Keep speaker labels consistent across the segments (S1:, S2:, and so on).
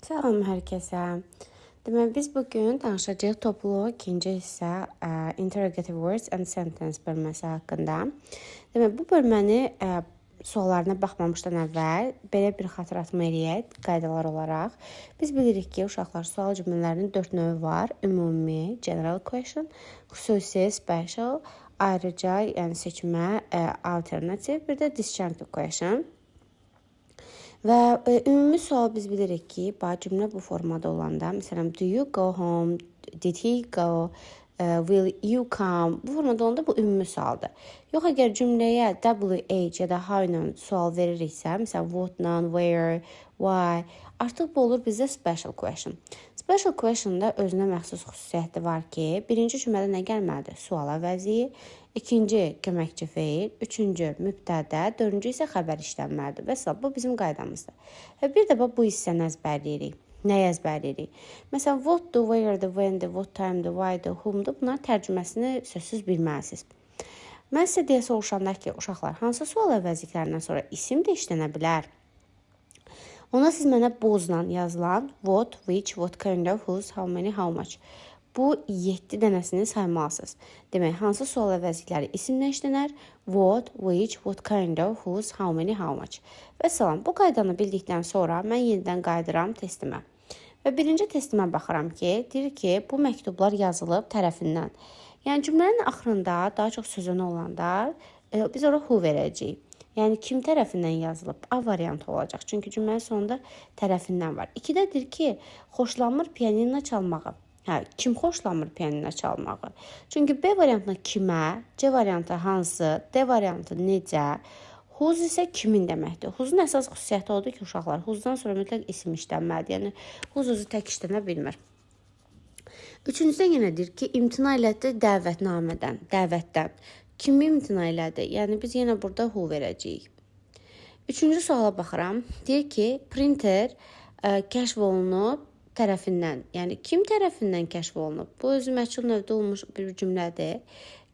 S1: Salam hər kəsə. Deməli, biz bugün danışacağıq toplu ikinci hissə interrogative words and sentence bölməsi haqqında. Deməli, bu bölməni suallarına baxmamışdan əvvəl belə bir xatırlatma eləyək qaydalar olaraq. Biz bilirik ki, uşaqlar sual cümlələrinin 4 növü var. Ümumi, general question, xüsusi, special, ayrıca, yəni seçmə, alternative, bir də disjunctive question. Və ümumi sual biz bilirik ki, cümlə bu formada olanda, məsələn, do you go home, did he go, will you come, bu formada olanda bu ümumi sualdır. Yox, əgər cümləyə WH ya da how ilə sual veririksə, məsələn, what-la, where, why, artıq bu olur bizdə special question. Special question'da özünə məxsus xüsusiyyəti var ki, birinci cümlədə nə gəlməlidir? Sual əvəzi, ikinci köməkçi feil, üçüncü mübtədə, dördüncü isə xəbər işlənməlidir. Və bu bizim qaydamızdır. Və bir də bu hissəni əzbərləyirik. Nəyi əzbərləyirik? Məsələn, what-dur, where-dur, when-dur, what time-dur, why-dur, whom-dur. Bunların tərcüməsini sözsüz bilməlisiniz. Mən sizə deyə soruşanda ki, uşaqlar, hansı sual əvəzliklərindən sonra isim də işlənə bilər? Ona siz mənə bozla yazılan what, which, what kind of, whose, how many, how much. Bu 7 dənəsini saymalısınız. Demək, hansı sual əvəzlikləri isimlə işlənər? What, which, what kind of, whose, how many, how much. Və salam, bu qaydanı bildikdən sonra mən yenidən qayıdıram testimə. Və birinci testimə baxıram ki, deyir ki, bu məktublar yazılıb tərəfindən. Yəni cümlənin axırında daha çox sözünü olanda biz ora who verəcəyik. Yəni kim tərəfindən yazılıb? A variantı olacaq. Çünki cümlənin sonunda tərəfindən var. 2-də deyir ki, xoşlanmır pianino çalmağı. Kim xoşlanmır pianino çalmağı? Çünki B variantına kimə, C variantı hansı, D variantı necə, whose isə kimin deməkdir. Whose'un əsas xüsusiyyəti odur ki, uşaqlar, whose'dan sonra mütləq isim işlənməlidir. Yəni whose özü tək işlənə bilmir. Üçüncüdən yenə deyir ki, imtina elədi dəvətnamədən, dəvətdən. Kimi imtina elədi? Yəni biz yenə burada who verəcəyik. Üçüncü suala baxıram. Deyir ki, printer kəşf olunub tərəfindən. Yəni kim tərəfindən kəşf olunub? Bu özü məchul növdə olmuş bir cümlədir.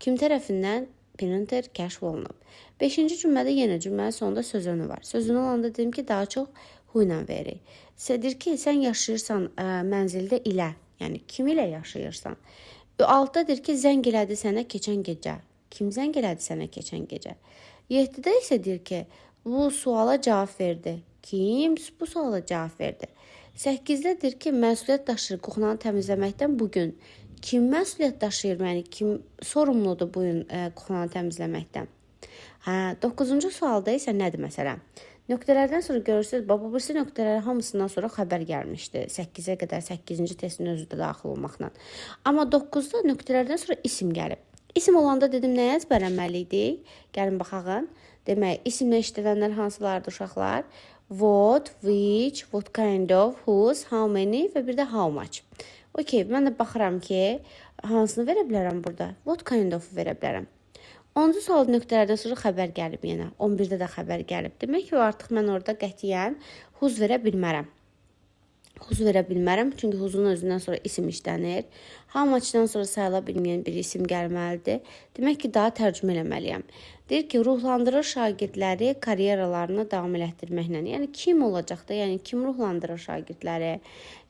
S1: Kim tərəfindən printer kəşf olunub? 5-ci cümlədə yenə cümlənin sonunda sözünü var. Sözünü olanda dedim ki, daha çox who ilə veririk. Deyir ki, sən yaşayırsan mənzildə ilə. Yəni kim ilə yaşayırsan? 6-da deyir ki, zəng elədi sənə keçən gecə. Kim zəng elədi sənə keçən gecə? 7-də isə deyir ki, bu suala cavab verdi. Kim bu suala cavab verdi? 8-də deyir ki, məsuliyyət daşıyır kuxlanı təmizləməkdən bugün. Kim məsuliyyət daşıyır? Yəni kim sorumludur bu gün kuxlanı təmizləməkdən? 9-cu sualda isə nədir məsələn? Nöqtələrdən sonra görürsünüz, birisi nöqtələrin hamısından sonra xəbər gəlmişdi. 8-ə qədər 8-ci testin özü də daxil olmaqla. Amma 9-da nöqtələrdən sonra isim gəlib. İsim olanda dedim, nəyə əzbərləməliydik? Gəlin baxağın. Demək, isimlə işlənənlər hansılardır uşaqlar? What, which, what kind of, whose, how many və bir də how much. Okey, mən də baxıram ki, hansını verə bilərəm burada? What kind of verə bilərəm? 10-cu sual nöqtələrdən sonra xəbər gəlib yenə. 11-də də xəbər gəlib. Demək ki, artıq mən orada qətiyyən whose verə bilmərəm. Whose verə bilmərəm, çünki whose'un özündən sonra isim işlənir. How much-dan sonra sayıla bilməyən bir isim gəlməlidir. Demək ki, daha tərcümə eləməliyəm. Deyir ki, ruhlandırır şagirdləri karyeralarını davam elətdirməklə. Yəni, kim olacaq da? Yəni, kim ruhlandırır şagirdləri?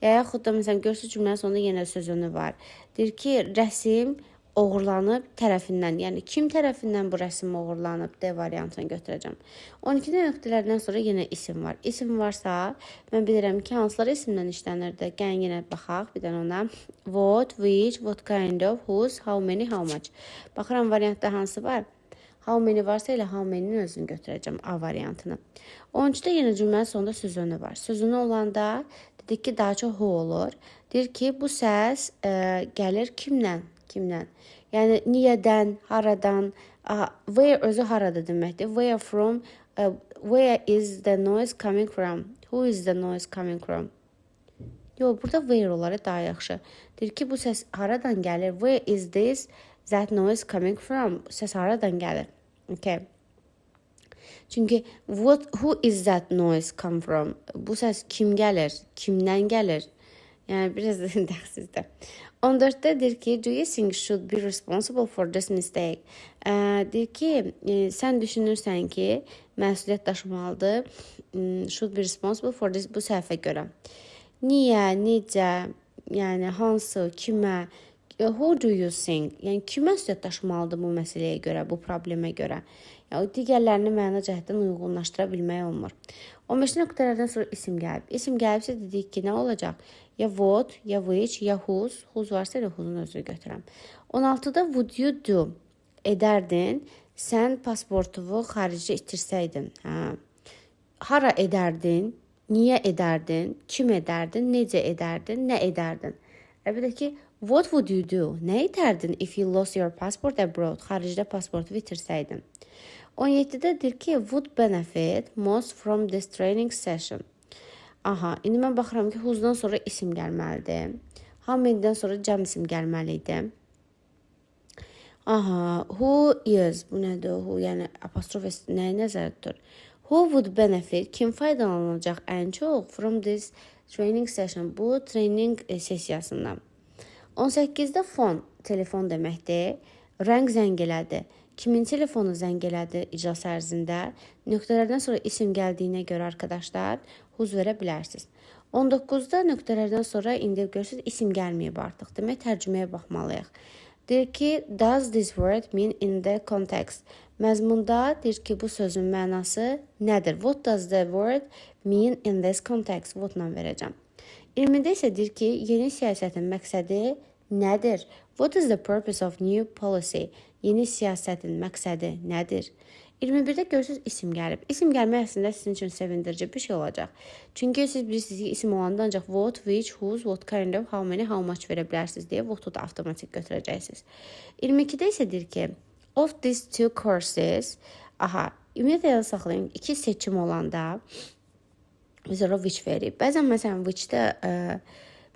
S1: Yaxud da, məsələn, görürsünüz cümlənin sonunda yenə sözünü var. Deyir ki, rəsim oğurlanıb tərəfindən, yəni kim tərəfindən bu rəsim oğurlanıb D variantını götürəcəm. 12-də nöqtələrdən sonra yenə isim var. İsim varsa, mən bilirəm ki, hansılar isimlə işlənirdi. Gəlin yenə baxaq, bir dənə ona. What, which, what kind of, whose, how many, how much. Baxıram variantda hansı var? How many varsa elə how many-nin özünü götürəcəm, A variantını. 13-də yenə cümlənin sonunda sözünü var. Sözünü olanda dedik ki, daha çox who olur. Deyir ki, bu səs gəlir kimlə? Kimdən? Yəni, niyədən, haradan, where özü harada deməkdir. Where from, where is the noise coming from? Who is the noise coming from? Yox, burada where olar daha yaxşı. Deyir ki, bu səs haradan gəlir? Where is this, that noise coming from? Səs haradan gəlir? Okay. Çünki who is that noise come from? Bu səs kim gəlir? Kimdən gəlir? Yəni, biraz da dəxsizdir. 14-də deyir ki, do you think should be responsible for this mistake? Deyir ki, sən düşünürsən ki, məsuliyyət daşımalıdır. Should be responsible for this, bu səhvə görə. Niyə, necə, yəni hansı, kimə, who do you think? Yəni kimə söhbət daşımalıdır bu məsələyə görə, bu problemə görə? Yəni digərlərini məna cəhətdən uyğunlaşdıra bilmək olmur. 15-ci nöqtələrdən sonra isim gəlib. İsim gəlibsə dedik ki, nə olacaq? Ya what, ya which, ya whose. Whose varsa elə whose'un özünü götürəm. 16-da would you do? Edərdin. Sən pasportunu xaricdə itirsəydin. Hara edərdin? Niyə edərdin? Kim edərdin? Necə edərdin? Nə edərdin? Bir də ki, what would you do? Nə edərdin if you lost your passport abroad? Xaricdə pasportu itirsəydin. 17-də deyir ki, would benefit most from this training session. Aha, indi mən baxıram ki, who's-dan sonra isim gəlməlidir. How-many-dən sonra cəm isim gəlməlidir. Aha, who is, bu nədir? Who, yəni apostrof nəyə nəzərdə tutur? Who would benefit, kim faydalanacaq ən çox from this training session, bu training sessiyasından. 18-də phone, telefon deməkdir. Rəng zəng elədi. Kimin telefonu zəng elədi iclas ərzində? Nöqtələrdən sonra isim gəldiyinə görə arkadaşlar, whose verə bilərsiniz. 19-da nöqtələrdən sonra indi görürsünüz isim gəlməyib artıq. Demək tərcüməyə baxmalıyıq. Deyir ki, does this word mean in the context? Məzmunda deyir ki, bu sözün mənası nədir? What does the word mean in this context? What-la verəcəm. 20-də isə deyir ki, yeni siyasətin məqsədi nədir? What is the purpose of new policy? Yeni siyasətin məqsədi nədir? 21-də görürsünüz isim gəlib. İsim gəlmək əslində sizin üçün sevindirici bir şey olacaq. Çünki siz bilirsiniz ki, isim olanda ancaq what, which, whose, what kind of, how many, how much verə bilərsiniz deyə what-u da avtomatik götürəcəksiniz. 22-də isə deyir ki, of these two courses, ümumiyyətlə yada saxlayın, iki seçim olanda biz ora which verib. Bəzən məsələn which-də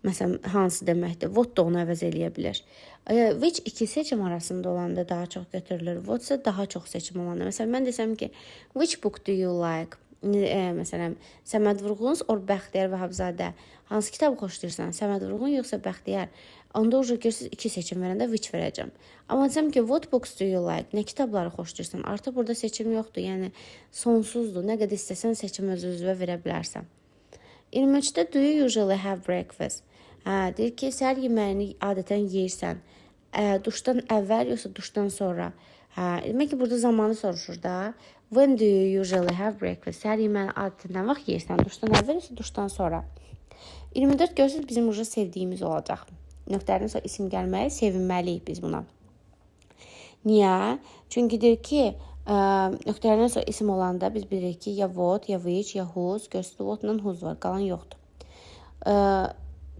S1: məsələn hansı deməkdir? What da onu əvəz eləyə bilər. Which iki seçim arasında olanda daha çox götürülür. What isə daha çox seçim olanda. Məsələn mən desəm ki, which book do you like? Məsələn, Səməd Vurğun or Bəxtiyar Vahabzadə. Hansı kitabı xoşlayırsan? Səməd Vurğun yoxsa Bəxtiyar? Onda orada görürsünüz iki seçim verəndə which verəcəm. Amma desəm ki, what books do you like? Nə kitabları xoşlayırsan? Artıq burada seçim yoxdur. Yəni sonsuzdur. Nə qədər istəsən seçim öz-özünə verə bilərsən. 23-də do you usually have breakfast? Deyir ki, səhər yeməyini adətən yeyirsən. Duşdan əvvəl yoxsa duşdan sonra? Demək ki, burada zamanı soruşur da. When do you usually have breakfast? Səhər yeməyini adətən nə vaxt yeyirsən? Duşdan əvvəl yoxsa duşdan sonra? 24 görürsünüz bizim burada sevdiyimiz olacaq. Nöqtələrdən sonra isim gəlməyi sevinməliyik biz buna. Niyə? Çünki deyir ki, nöqtələrdən sonra isim olanda biz bilirik ki, ya what, ya which, ya whose, görürsünüz what-la whose var, qalan yoxdur.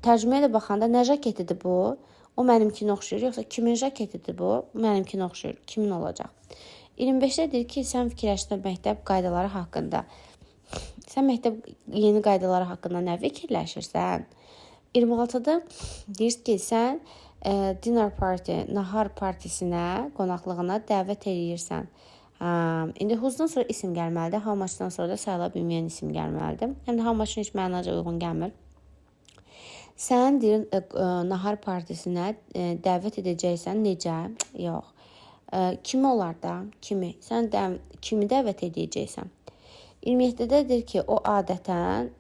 S1: Tərcüməyə də baxanda nə jaketidir bu? O mənimkini oxşayır, yoxsa kimin jaketidir bu? Mənimkini oxşayır, kimin olacaq? 25-də deyir ki, sən fikirləşdin məktəb qaydaları haqqında. Sən məktəb yeni qaydaları haqqında nə fikirləşirsən? 26-da deyir ki, sən dinner party, nahar partisinə, qonaqlığına dəvət edirsən. İndi who's-dan sonra isim gəlməlidir, how much-dan sonra da sayıla bilməyən isim gəlməlidir. Həm də how much-ın heç mənaca uyğun gəlmir. Sən deyir, nahar partisinə dəvət edəcəksən, necə? Yox. Kimi olar da? Kimi? Sən kimi dəvət edəcəksən? 27-də deyir ki, o adətən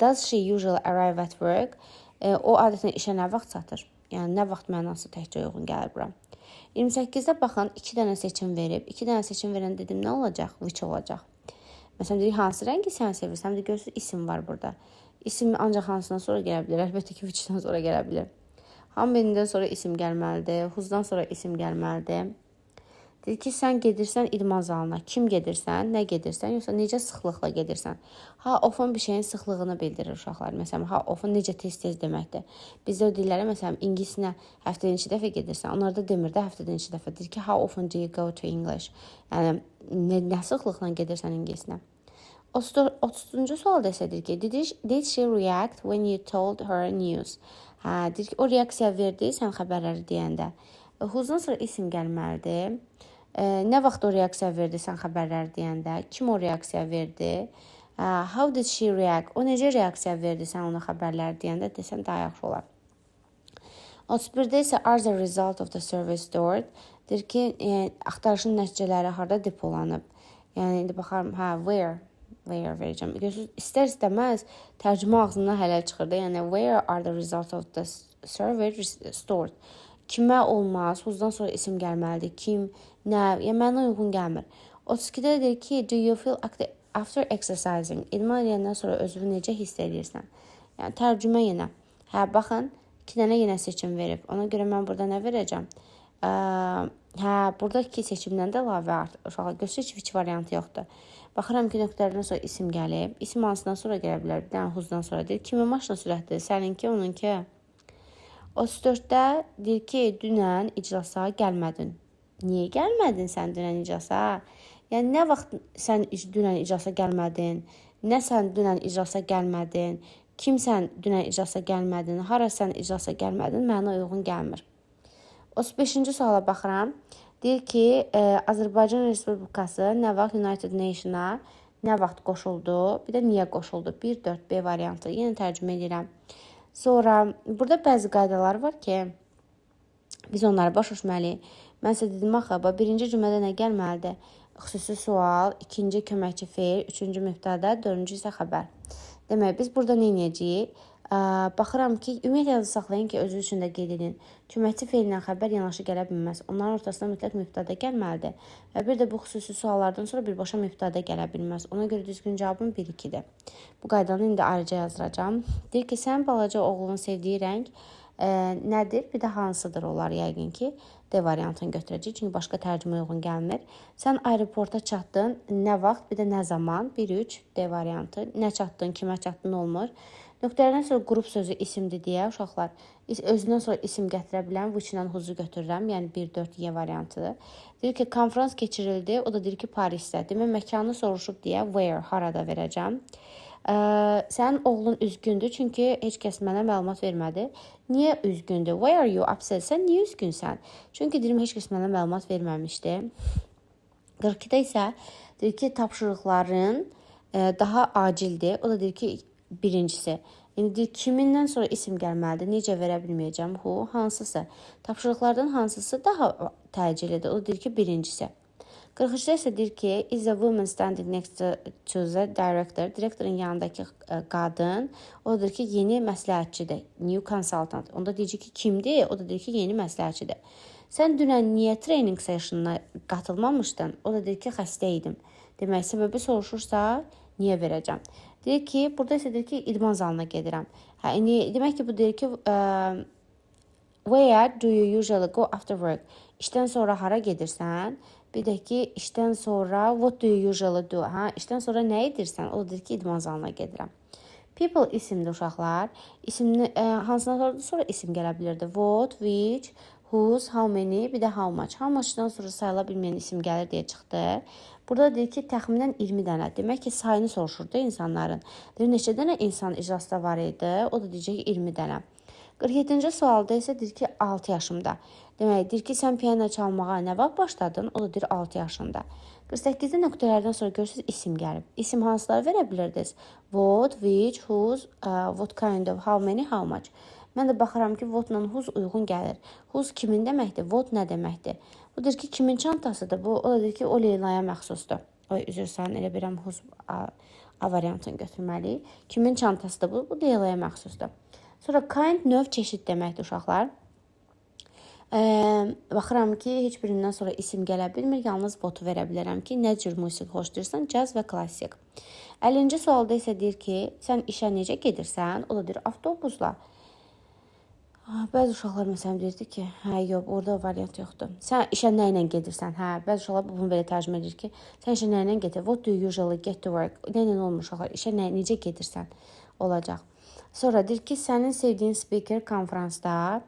S1: does she usually arrive at work? O adətən işə nə vaxt çatır? Yəni, nə vaxt mənası təkcə uyğun gəlir bura? 28-də baxın, 2 dənə seçim verib. 2 dənə seçim verən dedim, nə olacaq? Which olacaq. Məsələn, deyir, hansı rəngi sən sevirsən? Həm də görürsünüz, isim var burada. İsim ancaq hansından sonra gələ bilər? Əlbəttə ki, which-dən sonra gələ bilər. How-many-dən sonra isim gəlməlidir. Whose-dan sonra isim gəlməlidir. Deyir ki, sən gedirsən idman zalına. Kim gedirsən, nə gedirsən, yoxsa necə sıxlıqla gedirsən? Often bir şeyin sıxlığını bildirir uşaqlar. Məsələn, often necə tez-tez deməkdir. Bizdə o dillərə, məsələn, ingilisinə həftədə neçə dəfə gedirsən. Onlar da demir də həftədə neçə dəfə. Deyir ki, how often do you go to English? Yəni, nə sıxlıqla gedirsən ingilisinə? 30-cu sualda isə deyir ki, did she react when you told her news? Deyir ki, o reaksiya verdi sən xəbərləri deyəndə. Who's-dan sonra isim gəlməlidir. Nə vaxt o reaksiya verdi sən xəbərləri deyəndə? Kim o reaksiya verdi? How did she react? O necə reaksiya verdi sən ona xəbərləri deyəndə desən daha yaxşı olar. 31-də isə are the result of the survey stored? Deyir ki, axtarışın nəticələri harda depolanıb? Yəni, indi baxarım, where? where verəcəm. Görürsünüz, istər-istəməz tərcümə ağzından hələ çıxır da. Yəni where are the results of the survey stored? Kimə olmaz, who'dan sonra isim gəlməlidir. Kim, nə, yəni mənə uyğun gəlmir. 32-də deyir ki, do you feel active after exercising? İdman edəndən sonra özünü necə hiss edirsən? Yəni tərcümə yenə. Hə, baxın, 2 dənə yenə seçim verib. Ona görə mən burada nə verəcəm? Hə, buradakı seçimdən də əlavə uşaqlar göstərici which variantı yoxdur. Baxıram ki, nöqtələrdən sonra isim gəlib. İsim hansından sonra gələ bilər? Bir dənə who'dan sonra deyir. Kimin maşını sürətdir? Səninki, onunki. 34-də deyir ki, dünən iclasa gəlmədin. Niyə gəlmədin sən dünən iclasa? Yəni, nə vaxt sən dünən iclasa gəlmədin? Nə sən dünən iclasa gəlmədin? Kim sən dünən iclasa gəlmədin? Hara sən iclasa gəlmədin? Mənə uyğun gəlmir. 35-ci suala baxıram. Deyir ki, Azərbaycan Respublikası nə vaxt United Nation-a nə vaxt qoşuldu? Bir də niyə qoşuldu? 1-4 B variantı. Yenə tərcümə edirəm. Sonra burada bəzi qaydalar var ki, biz onları başa düşməliyik. Mən sizə dedim axı, birinci cümlədə nə gəlməlidir? Xüsusi sual, ikinci köməkçi feil, üçüncü mübtəda, dördüncü isə xəbər. Demək, biz burada nə edəcəyik? Baxıram ki, ümumiyyətlə yazı saxlayın ki, özü üçün də qeyd edin. Köməkçi feillə xəbər yanaşı gələ bilməz. Onların ortasında mütləq mübtəda gəlməlidir. Və bir də bu xüsusi suallardan sonra birbaşa mübtəda gələ bilməz. Ona görə düzgün cavabım 1-2-dir. Bu qaydanı indi ayrıca yazdıracağam. Deyir ki, sən balaca oğlunun sevdiyi rəng nədir? Bir də hansıdır onlar yəqin ki, D variantını götürəcək. Çünki başqa tərcümə uyğun gəlmir. Sən aeroporta çatdın, nə vaxt, bir də nə zaman? 1-3 D variantı. Nə çatdın, kimə çatdın olmur. Nöqtələrdən sonra qrup sözü isimdir deyə uşaqlar özündən sonra isim gətirə bilən which-lə who'u götürürəm. Yəni 1-4 Y variantıdır. Deyir ki, konferans keçirildi. O da deyir ki, Parisdə. Demək, məkanı soruşub deyə where, harada verəcəm. Sənin oğlun üzgündür, çünki heç kəs mənə məlumat vermədi. Niyə üzgündür? Why are you upset? Sən niyə üzgünsən? Çünki deyirəm, heç kəs mənə məlumat verməmişdi. 42-də isə deyir ki, tapşırıqların daha acildir. O da deyir ki, birincisi. Yəni deyir, kimindən sonra isim gəlməlidir. Necə verə bilməyəcəm? Who, hansısı? Tapşırıqlardan hansısı daha təcilidir? O da deyir ki, birincisi. 43-də isə deyir ki, is a woman standing next to the director. Direktorun yanındakı qadın, o da deyir ki, yeni məsləhətçidir. New consultant. Onda deyəcək ki, kimdir? O da deyir ki, yeni məsləhətçidir. Sən dünən niyə training sessionuna qatılmamışdın? O da deyir ki, xəstə idim. Demək, səbəbi soruşursa, niyə verəcəm? Deyir ki, burada isə deyir ki, idman zalına gedirəm. Demək ki, bu deyir ki, where do you usually go after work? İşdən sonra hara gedirsən? Bir də ki, işdən sonra what do you usually do? İşdən sonra nə edirsən? O deyir ki, idman zalına gedirəm. People isimdir uşaqlar. İsimni hansından sonra isim gələ bilirdi? What, which, whose, how many, bir də how much. How much-dan sonra sayıla bilməyən isim gəlir deyə çıxdı. Burada deyir ki, təxminən 20 dənə. Demək ki, sayını soruşur da insanların. Deyir, neçə dənə insan iclasda var idi? O da deyəcək ki, 20 dənə. 47-ci sualda isə deyir ki, 6 yaşımda. Demək, deyir ki, sən piano çalmağa nə vaxt başladın? O da deyir, 6 yaşında. 48-də nöqtələrdən sonra görürsünüz, isim gəlib. İsim hansıları verə bilirdiniz? What, which, whose, what kind of, how many, how much. Mən də baxıram ki, what-la whose uyğun gəlir. Whose kimin deməkdir? What nə deməkdir? Bu deyir ki, kimin çantasıdır? Bu, o da deyir ki, o Leylaya məxsusdur. Üzr istəyirəm, elə bilirəm, whose A variantını götürməliyik. Kimin çantasıdır bu? Bu Leylaya məxsusdur. Sonra kind, növ, çeşid deməkdir uşaqlar. Baxıram ki, heç birindən sonra isim gələ bilmir. Yalnız votu verə bilərəm ki, nə cür musiqi xoşlayırsan? Caz və klassik. 50-ci sualda isə deyir ki, sən işə necə gedirsən? O da deyir, avtobusla. Bəzi uşaqlar məsələn deyirdi ki, yox, orada variant yoxdur. Sən işə nə ilə gedirsən? Bəzi uşaqlar bunu belə tərcümə edir ki, sən işə nə ilə gedir? What do you usually get to work? Nə ilə olmuş uşaqlar? İşə necə gedirsən? Olacaq. Sonra deyir ki, sənin sevdiyin speaker konferansda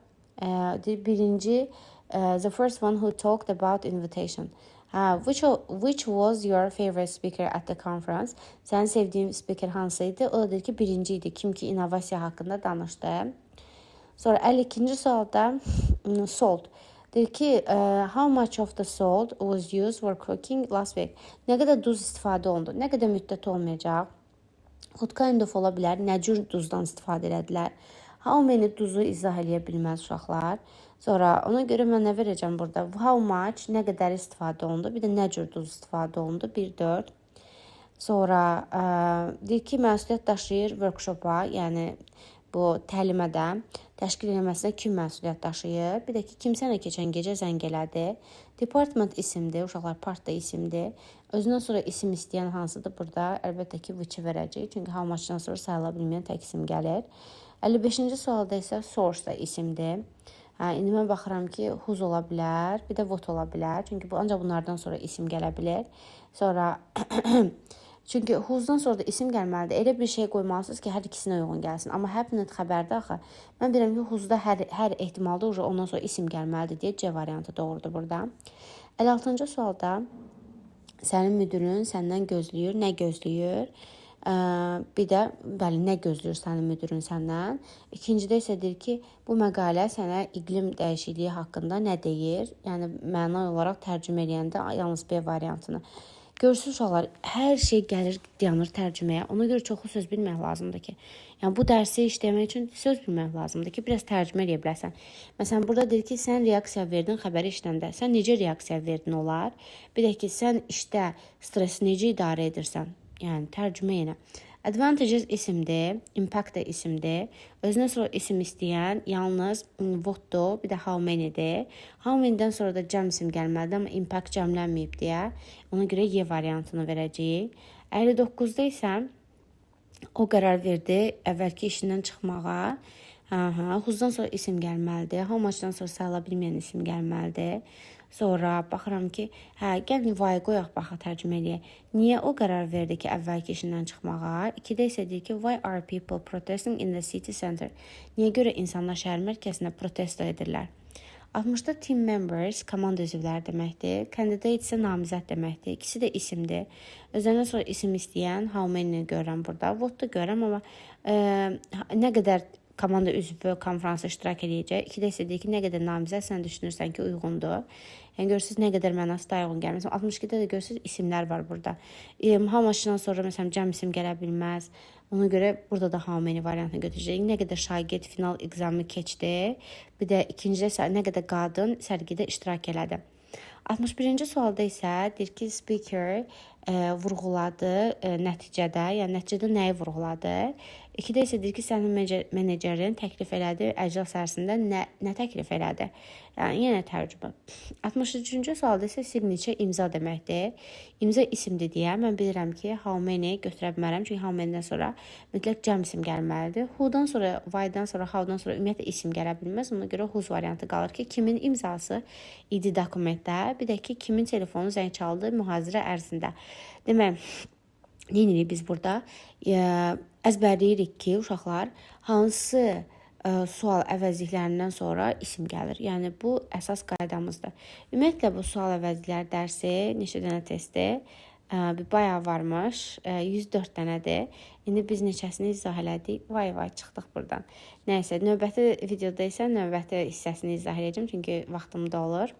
S1: birinci, the first one who talked about invitation. Which was your favorite speaker at the conference? Sənin sevdiyin speaker hansıydı? O da deyir ki, birinci idi. Kim ki, innovasiya haqqında danışdı. Sonra 52-ci sualda salt. Deyir ki, how much of the salt was used for cooking last week? Nə qədər duz istifadə olundu? Nə qədər müddət olmayacaq? What kind of ola bilər? Nə cür duzdan istifadə elədilər? How many duzu izah eləyə bilməz uşaqlar. Sonra ona görə mən nə verəcəm burada? How much, nə qədər istifadə olundu? Bir də nə cür duz istifadə olundu? 1-4. Sonra deyir ki, məsuliyyət daşıyır workshopa, yəni bu təlimədə təşkil edilməsinə kim məsuliyyət daşıyır? Bir də ki, kim sənə keçən gecə zəng elədi? Department isimdir, uşaqlar partda isimdir. Özündən sonra isim istəyən hansıdır? Burada əlbəttə ki, which verəcək. Çünki how much-dan sonra sayıla bilməyən tək isim gəlir. 55-ci sualda isə source da isimdir. İndi mən baxıram ki, whose ola bilər, bir də what ola bilər. Çünki bu ancaq bunlardan sonra isim gələ bilər. Sonra çünki who's-dan sonra da isim gəlməlidir. Elə bir şey qoymalısınız ki, hər ikisinə uyğun gəlsin. Amma Hapnet xəbərdə axı mən bilirəm ki, who's-da hər ehtimalda ondan sonra isim gəlməlidir deyə C variantı doğrudur burada. 56-cı sualda sənin müdirin səndən gözləyir, nə gözləyir? Bir də bəli, nə gözləyir sənin müdirin səndən? İkincidə isə deyir ki, bu məqalə sənə iqlim dəyişikliyi haqqında nə deyir? Yəni məna olaraq tərcümə edəndə yalnız B variantını. Görürsünüz uşaqlar, hər şey gəlir, dayanır tərcüməyə. Ona görə çoxlu söz bilmək lazımdır ki, yəni bu dərsi işləmək üçün söz bilmək lazımdır ki, biraz tərcümə edə biləsən. Məsələn, burada deyir ki, sən reaksiya verdin xəbəri işləndə. Sən necə reaksiya verdin olar? Bir də ki, sən işdə stresi necə idarə edirsən? Yəni tərcümə yenə. Advantages isimdir, impact da isimdir. Özündən sonra isim istəyən yalnız what-dur, bir də how many-dir. How many-dən sonra da cəm isim gəlməlidir, amma impact cəmlənməyib deyə. Ona görə Y variantını verəcəyik. 59-da isə o qərar verdi əvvəlki işindən çıxmağa. Who's-dan sonra isim gəlməlidir. How much-dan sonra sayıla bilməyən isim gəlməlidir. Sonra baxıram ki, gəlin why qoyaq baxa tərcümə eləyək. Niyə o qərar verdi ki, əvvəlki işindən çıxmağa? 2-də isə deyir ki, why are people protesting in the city center? Niyə görə insanlar şəhər mərkəzində protesto edirlər? 60-da team members komanda üzvləri deməkdir. Candidate isə namizəd deməkdir. İkisi də isimdir. Özəndən sonra isim istəyən how many görürəm burada. What da görürəm, amma nə qədər komanda üzvü konfransa iştirak edəcək. 2-də isə deyir ki, nə qədər namizəd sən düşünürsən ki, uyğundur. Yəni görürsünüz nə qədər mənası da uyğun gəlir. Məsələn 62-də də görürsünüz isimlər var burada. How much-dan sonra məsələn cəm isim gələ bilməz. Ona görə burada da how many variantını götürəcəyik. Nə qədər şagird final examı keçdi. Bir də ikincidə isə nə qədər qadın sərgidə iştirak elədi. 61-ci sualda isə deyir ki, speaker vurğuladı nəticədə, yəni nəticədə nəyi vurğuladı? 2-də isə deyir ki, sənin menecerin təklif elədi, əclas ərzində nə təklif elədi? Yəni, yenə tərcümə. 63-cü sualda isə signature imza deməkdir. İmza isimdir deyə mən bilirəm ki, how many götürə bilmərəm. Çünki how many-dən sonra mütləq cəm isim gəlməlidir. Who-dan sonra, why-dan sonra, how-dan sonra ümumiyyətlə isim gələ bilməz. Ona görə whose variantı qalır ki, kimin imzası idi dokumentdə, bir də ki, kimin telefonu zəng çaldı mühazirə ərzində. Demək, neyinirik biz burada? Əzbərləyirik ki, uşaqlar hansı sual əvəzliklərindən sonra isim gəlir. Yəni, bu əsas qaydamızdır. Ümumiyyətlə, bu sual əvəzlikləri dərsi neçə dənə testdir? Bayağı varmış. 104 dənədir. İndi biz neçəsini izah elədik. Vay çıxdıq buradan. Nəysə, növbəti videoda isə növbəti hissəsini izah edəcəm. Çünki vaxtım da olur.